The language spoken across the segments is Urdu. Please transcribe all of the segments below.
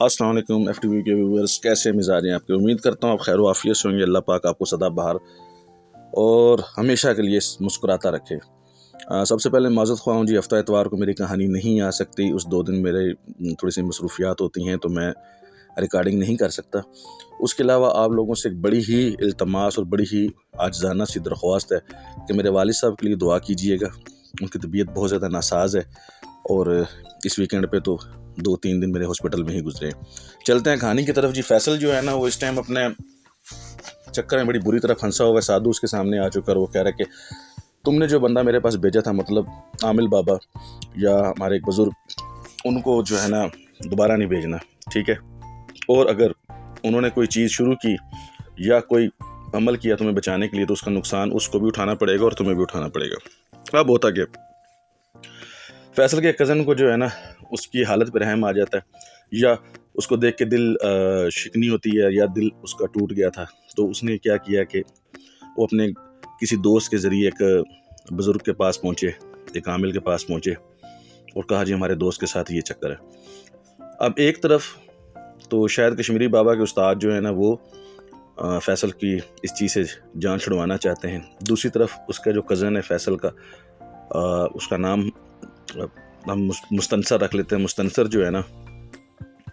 السلام علیکم ایف ٹی وی کے ویورز، کیسے مزاج ہیں آپ کے؟ امید کرتا ہوں آپ خیر و عافیت سے ہوں گے۔ اللہ پاک آپ کو سدا بہار اور ہمیشہ کے لیے مسکراتا رکھے۔ سب سے پہلے معذرت خواہ ہوں جی، ہفتہ اتوار کو میری کہانی نہیں آ سکتی، اس 2 دن میرے تھوڑی سی مصروفیات ہوتی ہیں تو میں ریکارڈنگ نہیں کر سکتا۔ اس کے علاوہ آپ لوگوں سے ایک بڑی ہی التماس اور بڑی ہی عاجزانہ سی درخواست ہے کہ میرے والد صاحب کے لیے دعا کیجیے گا۔ ان کی طبیعت بہت زیادہ ناساز ہے اور اس ویکینڈ پہ تو 2-3 دن میرے ہاسپٹل میں ہی گزرے ہیں۔ چلتے ہیں کہانی کی طرف جی۔ فیصل جو ہے نا، وہ اس ٹائم اپنے چکر میں بڑی بری طرح پھنسا ہوا ہے۔ سادھو اس کے سامنے آ چکا اور وہ کہہ رہا ہے کہ تم نے جو بندہ میرے پاس بھیجا تھا، مطلب عامل بابا یا ہمارے ایک بزرگ، ان کو جو ہے نا دوبارہ نہیں بھیجنا، ٹھیک ہے؟ اور اگر انہوں نے کوئی چیز شروع کی یا کوئی عمل کیا تمہیں بچانے کے لیے تو اس کا نقصان اس کو بھی اٹھانا پڑے گا اور تمہیں بھی اٹھانا پڑے گا۔ اب ہوتا کہ فیصل کے کزن کو جو ہے نا اس کی حالت پہ رحم آ جاتا ہے، یا اس کو دیکھ کے دل شکنی ہوتی ہے، یا دل اس کا ٹوٹ گیا تھا، تو اس نے کیا کیا کہ وہ اپنے کسی دوست کے ذریعے ایک بزرگ کے پاس پہنچے، ایک عامل کے پاس پہنچے اور کہا جی ہمارے دوست کے ساتھ یہ چکر ہے۔ اب ایک طرف تو شاید کشمیری بابا کے استاد جو ہے نا وہ فیصل کی اس چیز سے جان چھڑوانا چاہتے ہیں، دوسری طرف اس کا جو کزن ہے فیصل کا، اس کا نام ہم مستنصر رکھ لیتے ہیں۔ مستنصر جو ہے نا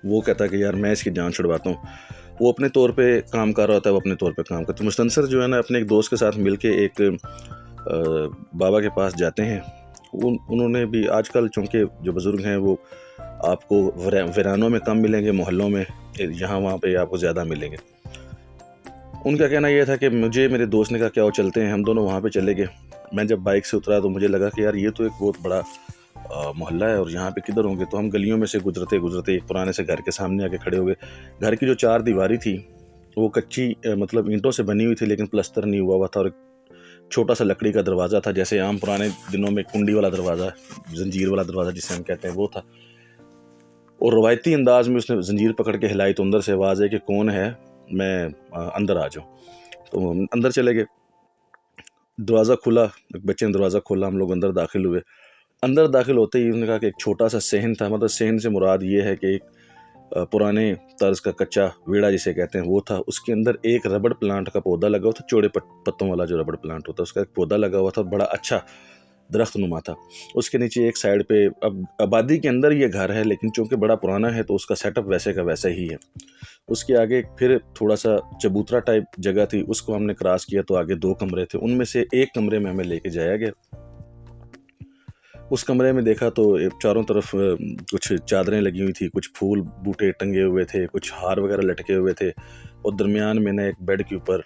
وہ کہتا ہے کہ یار میں اس کی جان چھڑواتا ہوں۔ وہ اپنے طور پہ کام کر رہا ہوتا ہے، وہ اپنے طور پہ کام کرتا ہے۔ مستنصر جو ہے نا اپنے ایک دوست کے ساتھ مل کے ایک بابا کے پاس جاتے ہیں۔ انہوں نے بھی آج کل چونکہ جو بزرگ ہیں وہ آپ کو ویرانوں میں کم ملیں گے، محلوں میں یہاں وہاں پہ آپ کو زیادہ ملیں گے۔ ان کا کہنا یہ تھا کہ مجھے میرے دوست نے کہا کیا وہ چلتے ہیں، ہم دونوں وہاں پہ چلے گئے۔ میں جب بائک سے اترا تو مجھے لگا کہ یار یہ تو ایک بہت بڑا محلہ ہے اور یہاں پہ کدھر ہوں گے، تو ہم گلیوں میں سے گزرتے ایک پرانے سے گھر کے سامنے آ کے کھڑے ہو گئے۔ گھر کی جو 4 دیواری تھی وہ کچی مطلب اینٹوں سے بنی ہوئی تھی، لیکن پلستر نہیں ہوا تھا، اور ایک چھوٹا سا لکڑی کا دروازہ تھا، جیسے عام پرانے دنوں میں کنڈی والا دروازہ، زنجیر والا دروازہ جسے ہم کہتے ہیں، وہ تھا۔ اور روایتی انداز میں اس نے زنجیر پکڑ کے ہلائی تو اندر سے آواز ہے کہ کون ہے، میں اندر آ جاؤں۔ تو ہم اندر چلے گئے، دروازہ کھلا، ایک بچے نے دروازہ کھولا، ہم لوگ اندر داخل ہوئے۔ اندر داخل ہوتے ہی انہوں نے کہا کہ ایک چھوٹا سا صحن تھا، مطلب صحن سے مراد یہ ہے کہ ایک پرانے طرز کا کچا ویڑا جسے کہتے ہیں وہ تھا۔ اس کے اندر ایک ربڑ پلانٹ کا پودا لگا ہوا تھا، چوڑے پتوں والا جو ربڑ پلانٹ ہوتا ہے اس کا ایک پودا لگا ہوا تھا، بڑا اچھا درخت نما تھا۔ اس کے نیچے ایک سائڈ پہ، اب آبادی کے اندر یہ گھر ہے لیکن چونکہ بڑا پرانا ہے تو اس کا سیٹ اپ ویسے کا ویسا ہی ہے۔ اس کے آگے پھر تھوڑا سا چبوترا ٹائپ جگہ تھی، اس کو ہم نے کراس کیا تو آگے 2 کمرے تھے، ان میں سے ایک کمرے میں ہمیں لے کے جایا گیا۔ اس کمرے میں دیکھا تو چاروں طرف کچھ چادریں لگی ہوئی تھی، کچھ پھول بوٹے ٹنگے ہوئے تھے، کچھ ہار وغیرہ لٹکے ہوئے تھے، اور درمیان میں نے ایک بیڈ کے اوپر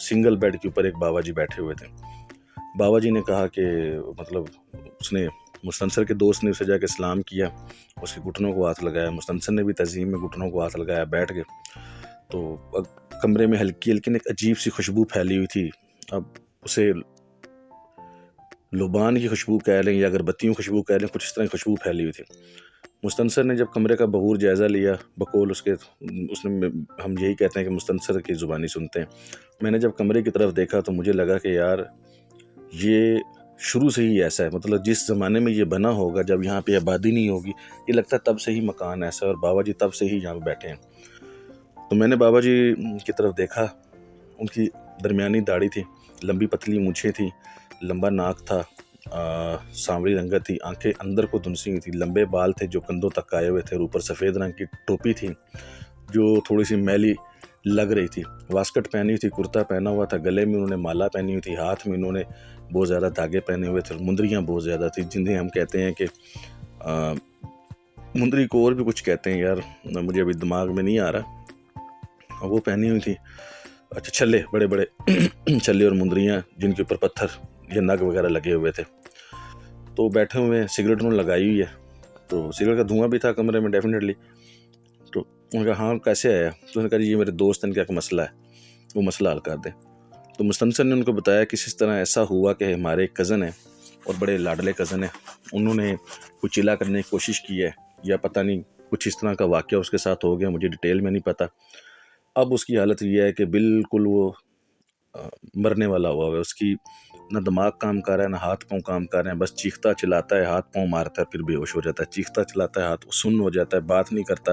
سنگل بیڈ کے اوپر ایک بابا جی بیٹھے ہوئے تھے۔ بابا جی نے کہا کہ مطلب اس نے مستنصر کے دوست نے اسے جا کے سلام کیا، اس کے گھٹنوں کو ہاتھ لگایا، مستنصر نے بھی تعظیم میں گھٹنوں کو ہاتھ لگایا، بیٹھ گئے۔ تو کمرے میں ہلکی ہلکی ایک عجیب سی خوشبو پھیلی ہوئی تھی، اب اسے لبان کی خوشبو کہہ لیں یا اگربتیوں کی خوشبو کہہ لیں، کچھ اس طرح کی خوشبو پھیلی ہوئی تھی۔ مستنصر نے جب کمرے کا بغور جائزہ لیا، بقول اس نے ہم یہی کہتے ہیں کہ مستنصر کی زبانی سنتے ہیں، میں نے جب کمرے کی طرف دیکھا تو مجھے لگا کہ یار یہ شروع سے ہی ایسا ہے، مطلب جس زمانے میں یہ بنا ہوگا، جب یہاں پہ آبادی نہیں ہوگی، یہ لگتا ہے تب سے ہی مکان ایسا ہے اور بابا جی تب سے ہی یہاں پہ بیٹھے ہیں۔ تو میں نے بابا جی کی طرف دیکھا، ان کی درمیانی داڑھی تھی، لمبی پتلی مونچھیں تھی، لمبا ناک تھا، سانولی رنگت تھی، آنکھیں اندر کو دھنسی ہوئی تھی، لمبے بال تھے جو کندھوں تک آئے ہوئے تھے، اور اوپر سفید رنگ کی ٹوپی تھی جو تھوڑی سی میلی لگ رہی تھی، واسکٹ پہنی ہوئی تھی، کرتا پہنا ہوا تھا، گلے میں انہوں نے مالا پہنی ہوئی تھی، ہاتھ میں انہوں نے بہت زیادہ دھاگے پہنے ہوئے تھے، اور مندریاں بہت زیادہ تھی، جنہیں ہم کہتے ہیں کہ مندری کو اور بھی کچھ کہتے ہیں، یار مجھے ابھی دماغ میں نہیں آ رہا، وہ پہنی ہوئی تھی۔ اچھا، چھلے، بڑے بڑے چھلے اور مندریاں جن کے اوپر پتھر یا نگ وغیرہ لگے ہوئے تھے، تو بیٹھے ہوئے، سگریٹ انہوں نے لگائی ہوئی ہے، تو سگریٹ کا دھواں بھی تھا کمرے میں ڈیفینیٹلی۔ تو انہوں نے کہا ہاں کیسے آیا؟ تو انہوں نے کہا جی یہ میرے دوست ان کا ایک مسئلہ ہے، وہ مسئلہ حل کر دیں۔ تو مستنصر نے ان کو بتایا کہ اس طرح ایسا ہوا کہ ہمارے ایک کزن ہیں اور بڑے لاڈلے کزن ہیں، انہوں نے کچھ چلا کرنے کی کوشش کی ہے، یا پتہ نہیں کچھ اس طرح کا واقعہ اس کے ساتھ ہو گیا، مجھے ڈیٹیل میں نہیں پتہ۔ اب اس کی حالت یہ ہے کہ بالکل وہ مرنے والا ہوا ہے، اس کی نہ دماغ کام کر رہا ہے، نہ ہاتھ پاؤں کام کر رہے ہیں، بس چیختا چلاتا ہے، ہاتھ پاؤں مارتا ہے، پھر بے ہوش ہو جاتا ہے، چیختا چلاتا ہے، ہاتھ سن ہو جاتا ہے، بات نہیں کرتا،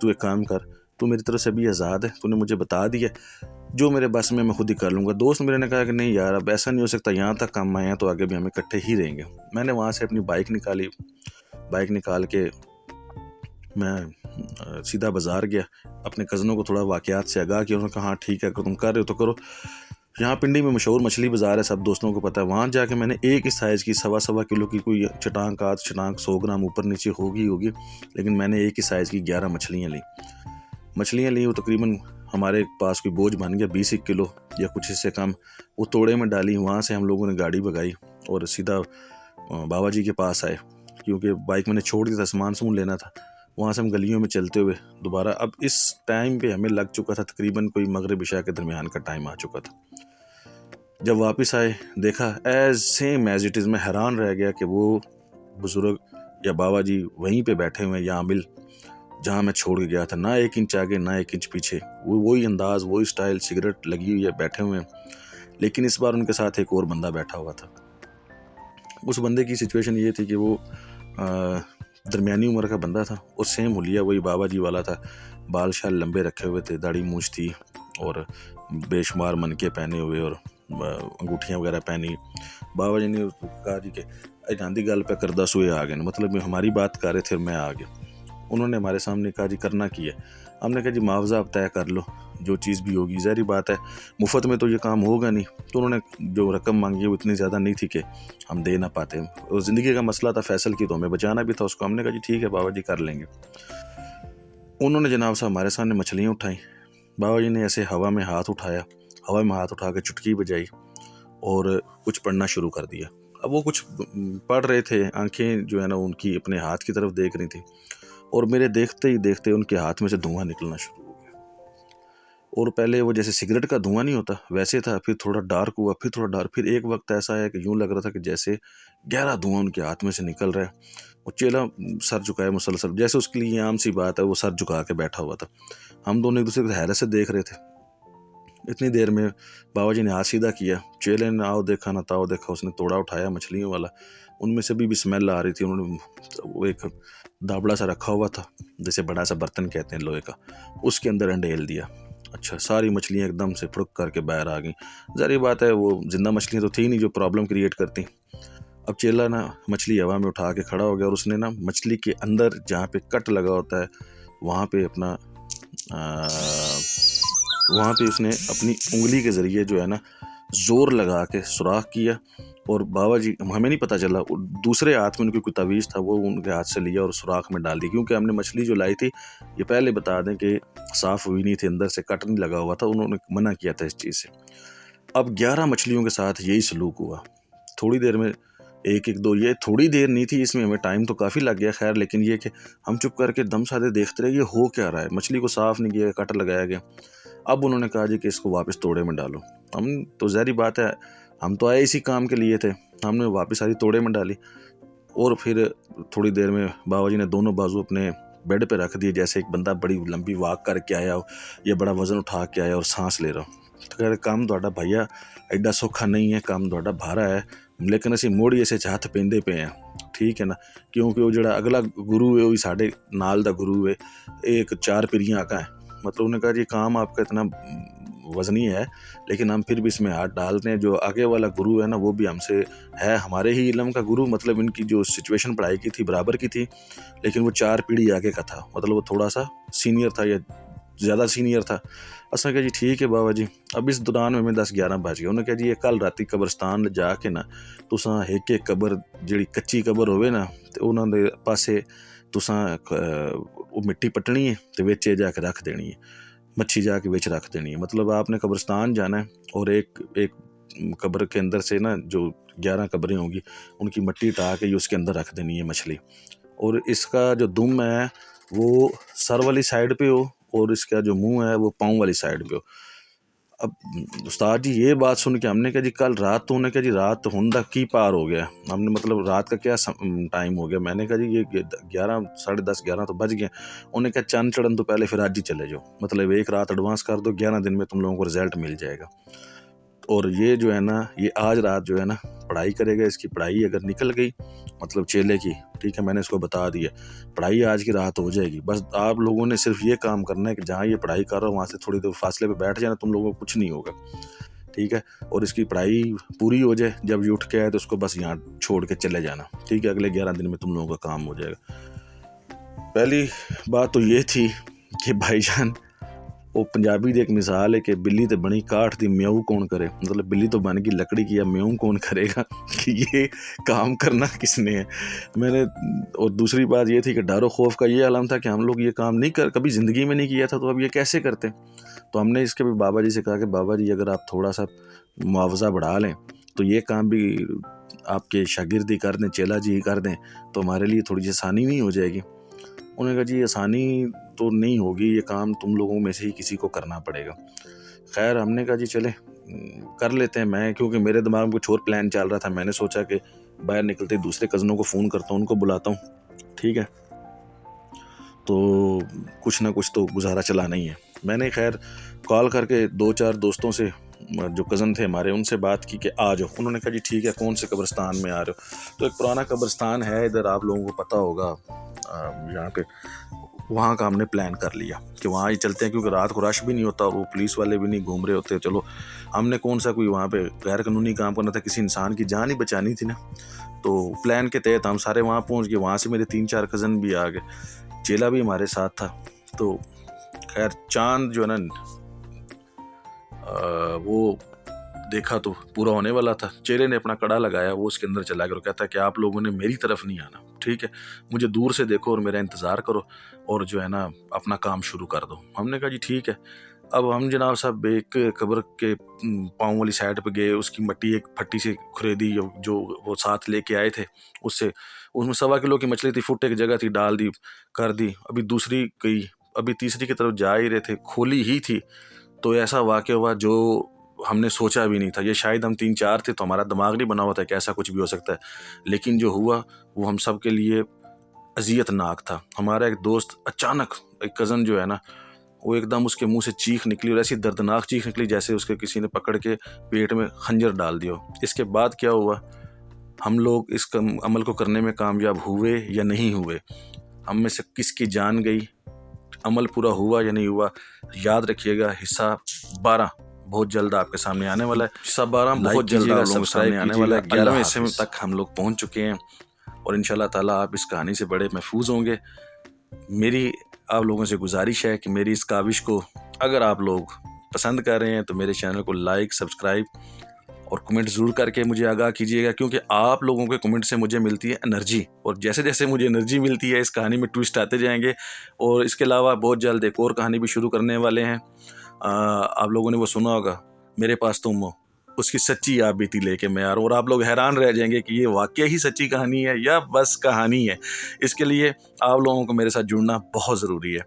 تو ایک کام کر, تو میری طرف سے بھی آزاد ہے, تو نے مجھے بتا دیا, جو میرے بس میں خود ہی کر لوں گا. دوست میرے نے کہا کہ نہیں یار اب ایسا نہیں ہو سکتا, یہاں تک کام آئے ہیں تو آگے بھی ہم اکٹھے ہی رہیں گے. میں نے وہاں سے اپنی بائک نکالی, بائک نکال کے میں سیدھا بازار گیا, اپنے کزنوں کو تھوڑا واقعات سے آگاہ کیا. انہوں نے کہا ہاں ٹھیک ہے اگر تم کر رہے ہو تو کرو. یہاں پنڈی میں مشہور مچھلی بازار ہے, سب دوستوں کو پتہ ہے. وہاں جا کے میں نے ایک ہی سائز کی 1.25 کلو کی کوئی چٹانک 100 گرام اوپر نیچے ہوگی, لیکن میں نے ایک ہی سائز کی 11 مچھلیاں لیں. وہ تقریباً ہمارے پاس کوئی بوجھ بن گیا 20 کلو یا کچھ اس سے کم. وہ توڑے میں ڈالی. وہاں سے ہم لوگوں نے گاڑی بھگائی اور سیدھا بابا جی کے پاس آئے, کیونکہ بائک میں نے چھوڑ دی تھا, سامان لینا تھا. وہاں سے ہم گلیوں میں چلتے ہوئے دوبارہ, اب اس ٹائم پہ ہمیں لگ چکا تھا تقریباً کوئی مغرب عشاء کے درمیان کا ٹائم آ چکا تھا. جب واپس آئے دیکھا سیم ایز اٹ از, میں حیران رہ گیا کہ وہ بزرگ یا بابا جی وہیں پہ بیٹھے ہوئے ہیں یا عامل جہاں میں چھوڑ کے گیا تھا. نہ 1 انچ آگے نہ 1 انچ پیچھے, وہی انداز وہی سٹائل, سگریٹ لگی ہوئی ہے, بیٹھے ہوئے ہیں. لیکن اس بار ان کے ساتھ ایک اور بندہ بیٹھا ہوا تھا. اس بندے کی سچویشن یہ تھی کہ وہ درمیانی عمر کا بندہ تھا اور سیم حلیہ وہی بابا جی والا تھا. بال شال لمبے رکھے ہوئے تھے, داڑھی مونچھ تھی اور بے شمار منکے پہنے ہوئے اور انگوٹھیاں وغیرہ پہنی. بابا جی نے کہا جی کہ گاندھی گل پہ کردہ سوئے آ گئے, مطلب ہماری بات کر رہے تھے اور میں آ گیا. انہوں نے ہمارے سامنے کہا جی کرنا کی ہے. ہم نے کہا جی معاوضہ آپ طے کر لو, جو چیز بھی ہوگی. ظاہری بات ہے مفت میں تو یہ کام ہوگا نہیں. تو انہوں نے جو رقم مانگی وہ اتنی زیادہ نہیں تھی کہ ہم دے نہ پاتے. اور زندگی کا مسئلہ تھا, فیصل کی, تو ہمیں بچانا بھی تھا اس کو. ہم نے کہا جی ٹھیک ہے بابا جی کر لیں گے. انہوں نے جناب صاحب ہمارے سامنے مچھلیاں اٹھائیں. بابا جی نے ایسے ہوا میں ہاتھ اٹھا کے چٹکی بجائی اور کچھ پڑھنا شروع کر دیا. اب وہ کچھ پڑھ رہے تھے, آنکھیں جو ہے نا ان کی اپنے ہاتھ کی طرف دیکھ رہی تھی, اور میرے دیکھتے ہی دیکھتے ان کے ہاتھ میں سے دھواں نکلنا شروع ہو گیا. اور پہلے وہ جیسے سگریٹ کا دھواں نہیں ہوتا ویسے تھا, پھر تھوڑا ڈارک ہوا, پھر تھوڑا ڈارک, پھر ایک وقت ایسا ہے کہ یوں لگ رہا تھا کہ جیسے گہرا دھواں ان کے ہاتھ میں سے نکل رہا ہے. وہ چیلا سر جھکائے مسلسل, جیسے اس کے لیے عام سی بات ہے, وہ سر جھکا کے بیٹھا ہوا تھا. ہم دونوں ایک دوسرے کو حیرت سے دیکھ رہے تھے. اتنی دیر میں بابا جی نے ہاتھ سیدھا کیا, چیلے نے آؤ دیکھا نہ تاؤ دیکھا, اس نے توڑا اٹھایا مچھلیوں والا. ان میں سے بھی اسمیل آ رہی تھی. انہوں نے وہ ایک دابڑا سا رکھا ہوا تھا, جیسے بڑا سا برتن کہتے ہیں لوہے کا, اس کے اندر انڈیل دیا. اچھا, ساری مچھلیاں ایک دم سے پھڑک کر کے باہر آ گئیں. ظاہری بات ہے وہ زندہ مچھلیاں تو تھی نہیں جو پرابلم کریٹ کرتی. اب چیلا نا مچھلی ہوا میں اٹھا کے کھڑا ہو گیا, اور اس نے نا مچھلی کے اندر جہاں پہ کٹ لگا ہوتا ہے وہاں پہ اس نے اپنی انگلی کے ذریعے جو ہے نا زور لگا کے سوراخ کیا. اور بابا جی ہمیں نہیں پتہ چلا, دوسرے ہاتھ میں ان کی کوئی تعویذ تھا, وہ ان کے ہاتھ سے لیا اور سوراخ میں ڈال دی. کیونکہ ہم نے مچھلی جو لائی تھی یہ پہلے بتا دیں کہ صاف ہوئی نہیں تھی, اندر سے کٹ نہیں لگا ہوا تھا. انہوں نے منع کیا تھا اس چیز سے. اب 11 مچھلیوں کے ساتھ یہی سلوک ہوا. تھوڑی دیر میں ایک دو, یہ تھوڑی دیر نہیں تھی, اس میں ہمیں ٹائم تو کافی لگ گیا. خیر لیکن یہ کہ ہم چپ کر کے دم سادے دیکھتے رہے, یہ ہو کیا رہا ہے. مچھلی کو صاف نہیں کیا, کٹ لگایا گیا. اب انہوں نے کہا جی کہ اس کو واپس توڑے میں ڈالو. ہم تو ظاہری بات ہے ہم تو آئے اسی کام کے لیے تھے, ہم نے واپس ساری توڑے میں ڈالی. اور پھر تھوڑی دیر میں بابا جی نے دونوں بازو اپنے بیڈ پہ رکھ دیے, جیسے ایک بندہ بڑی لمبی واک کر کے آیا ہو یا بڑا وزن اٹھا کے آیا اور سانس لے رہا ہو. تو کہہ رہے کام تہاڈا بھائیا ایڈا سوکھا نہیں ہے, کام تہاڈا بھارا ہے, لیکن اسی موڑی اسے ہاتھ پیندے پے ہیں. ٹھیک ہے نا, کیونکہ وہ جڑا اگلا گرو ہے وہی ساڈے نال دا گرو ہے, ایک 4 پیریاں آقا ہے. مطلب انہوں نے کہا جی کام آپ کا اتنا وزنی ہے لیکن ہم پھر بھی اس میں ہاتھ ڈالتے ہیں. جو آگے والا گرو ہے نا وہ بھی ہم سے ہے, ہمارے ہی علم کا گرو, مطلب ان کی جو سچویشن پڑھائی کی تھی برابر کی تھی, لیکن وہ 4 پیڑھی آگے کا تھا, مطلب وہ تھوڑا سا سینئر تھا یا زیادہ سینئر تھا. اساں کہا جی ٹھیک ہے بابا جی. اب اس دوران میں 10-11 بج گئے. انہوں نے کہا جی یہ کل راتی قبرستان جا کے نا تساں ایک قبر جڑی کچی قبر ہوئے نا تے انہاں دے پاسے تساں وہ مٹی پٹنی ہے تے وچے جا کے رکھ دینی ہے, مچھی جا کے وچ رکھ دینی ہے. مطلب آپ نے قبرستان جانا ہے اور ایک قبر کے اندر سے نا جو 11 قبریں ہوں گی ان کی مٹی اٹھا کے اس کے اندر رکھ دینی ہے مچھلی. اور اس کا جو دم ہے وہ سر والی سائڈ پہ ہو اور اس کا جو منہ ہے وہ پاؤں والی سائڈ پہ ہو. اب استاد جی یہ بات سن کے ہم نے کہا جی کل رات تو انہوں نے کہا جی رات ہندا کی پار ہو گیا. ہم نے مطلب رات کا کیا ٹائم ہو گیا. میں نے کہا جی یہ 11 10:30 11 تو بج گئے. انہوں نے کہا چاند چڑھن تو پہلے پھر آج ہی چلے جاؤ, مطلب ایک رات ایڈوانس کر دو, 11 دن میں تم لوگوں کو رزلٹ مل جائے گا. اور یہ جو ہے نا یہ آج رات جو ہے نا پڑھائی کرے گا. اس کی پڑھائی اگر نکل گئی مطلب چیلے کی, ٹھیک ہے, میں نے اس کو بتا دیا پڑھائی آج کی رات ہو جائے گی. بس آپ لوگوں نے صرف یہ کام کرنا ہے کہ جہاں یہ پڑھائی کر رہا ہو وہاں سے تھوڑی دیر فاصلے پہ بیٹھ جانا, تم لوگوں کو کچھ نہیں ہوگا, ٹھیک ہے. اور اس کی پڑھائی پوری ہو جائے, جب یہ اٹھ کے آئے تو اس کو بس یہاں چھوڑ کے چلے جانا, ٹھیک ہے. اگلے 11 دن میں تم لوگوں کا کام ہو جائے گا. پہلی بات تو یہ تھی کہ بھائی جان وہ پنجابی دی ایک مثال ہے کہ بلی تے بنی کاٹھ دی میاؤں کون کرے, مطلب بلی تو بن گئی لکڑی کی, یا میاؤں کون کرے گا کہ یہ کام کرنا کس نے ہے. میں نے اور دوسری بات یہ تھی کہ ڈر و خوف کا یہ عالم تھا کہ ہم لوگ یہ کام نہیں کبھی زندگی میں نہیں کیا تھا, تو اب یہ کیسے کرتے. تو ہم نے اس کے بھی بابا جی سے کہا کہ بابا جی اگر آپ تھوڑا سا معاوضہ بڑھا لیں تو یہ کام بھی آپ کے شاگرد ہی کر دیں, چیلا جی ہی کر دیں, تو ہمارے لیے تھوڑی سی آسانی نہیں ہو جائے گی. انہوں نے کہا جی آسانی تو نہیں ہوگی, یہ کام تم لوگوں میں سے ہی کسی کو کرنا پڑے گا. خیر ہم نے کہا جی چلے کر لیتے ہیں. میں کیونکہ میرے دماغ میں کچھ اور پلان چل رہا تھا, میں نے سوچا کہ باہر نکلتے دوسرے کزنوں کو فون کرتا ہوں, ان کو بلاتا ہوں, ٹھیک ہے, تو کچھ نہ کچھ تو گزارا چلانا ہی ہے. میں نے خیر کال کر کے 2-4 دوستوں سے جو کزن تھے ہمارے ان سے بات کی کہ آ جاؤ. انہوں نے کہا جی ٹھیک ہے, کون سے قبرستان میں آ رہے ہو. تو ایک پرانا قبرستان ہے ادھر, آپ لوگوں کو پتہ ہوگا یہاں پہ, وہاں کا ہم نے پلان کر لیا کہ وہاں ہی چلتے ہیں, کیونکہ رات کو رش بھی نہیں ہوتا, وہ پولیس والے بھی نہیں گھوم رہے ہوتے. چلو ہم نے کون سا کوئی وہاں پہ غیر قانونی کام کرنا تھا, کسی انسان کی جان ہی بچانی تھی نا. تو پلان کے تحت ہم سارے وہاں پہنچ گئے. وہاں سے میرے 3-4 کزن بھی آ گئے, چیلا بھی ہمارے ساتھ تھا. تو خیر چاند جو ہے نا وہ دیکھا تو پورا ہونے والا تھا. چیلے نے اپنا کڑا لگایا, وہ اس کے اندر چلا گیا اور کہتا ہے کہ آپ لوگوں نے میری طرف نہیں آنا, ٹھیک ہے, مجھے دور سے دیکھو اور میرا انتظار کرو اور جو ہے نا اپنا کام شروع کر دو. ہم نے کہا جی ٹھیک ہے. اب ہم جناب صاحب ایک قبر کے پاؤں والی سائڈ پہ گئے, اس کی مٹی ایک پھٹی سے خریدی جو وہ ساتھ لے کے آئے تھے, اس میں 1.25 کلو کی مچھلی تھی, فٹ ایک جگہ تھی, ڈال دی, کر دی. ابھی دوسری گئی, ابھی تیسری کی طرف جا ہی رہے تھے, کھولی ہی تھی تو ایسا واقعہ ہوا جو ہم نے سوچا بھی نہیں تھا. یہ شاید ہم 3-4 تھے تو ہمارا دماغ نہیں بنا ہوا تھا کہ ایسا کچھ بھی ہو سکتا ہے, لیکن جو ہوا وہ ہم سب کے لیے اذیت ناک تھا. ہمارا ایک دوست اچانک, ایک کزن جو ہے نا, وہ ایک دم اس کے منہ سے چیخ نکلی, اور ایسی دردناک چیخ نکلی جیسے اس کے کسی نے پکڑ کے پیٹ میں خنجر ڈال دیا. اس کے بعد کیا ہوا, ہم لوگ اس عمل کو کرنے میں کامیاب ہوئے یا نہیں ہوئے, ہم میں سے کس کی جان گئی, عمل پورا ہوا یا نہیں ہوا, یاد رکھیے گا. حصہ 12 بہت جلد آپ کے سامنے آنے والا ہے. حصہ 12 بہت جلد آپ لوگوں کے سامنے آنے والا ہے. 11ویں حصے تک ہم لوگ پہنچ چکے ہیں, اور انشاءاللہ تعالیٰ آپ اس کہانی سے بڑے محفوظ ہوں گے. میری آپ لوگوں سے گزارش ہے کہ میری اس کاوش کو اگر آپ لوگ پسند کر رہے ہیں تو میرے چینل کو لائک, سبسکرائب اور کمنٹ ضرور کر کے مجھے آگاہ کیجیے گا, کیونکہ آپ لوگوں کے کمنٹ سے مجھے ملتی ہے انرجی, اور جیسے جیسے مجھے انرجی ملتی ہے اس کہانی میں ٹویسٹ آتے جائیں گے. اور اس کے علاوہ بہت جلد ایک اور کہانی بھی شروع کرنے والے ہیں. آپ لوگوں نے وہ سنا ہوگا, میرے پاس تم ہو, اس کی سچی آپ بیتی لے کے میں آ رہا ہوں, اور آپ لوگ حیران رہ جائیں گے کہ یہ واقعہ ہی سچی کہانی ہے یا بس کہانی ہے. اس کے لیے آپ لوگوں کو میرے ساتھ جڑنا بہت ضروری ہے.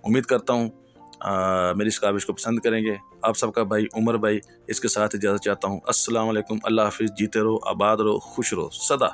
امید کرتا ہوں میری اس کاوش کو پسند کریں گے. آپ سب کا بھائی عمر بھائی اس کے ساتھ اجازت چاہتا ہوں. السلام علیکم, اللہ حافظ, جیتے رہو, آباد رہو, خوش رہو سدا.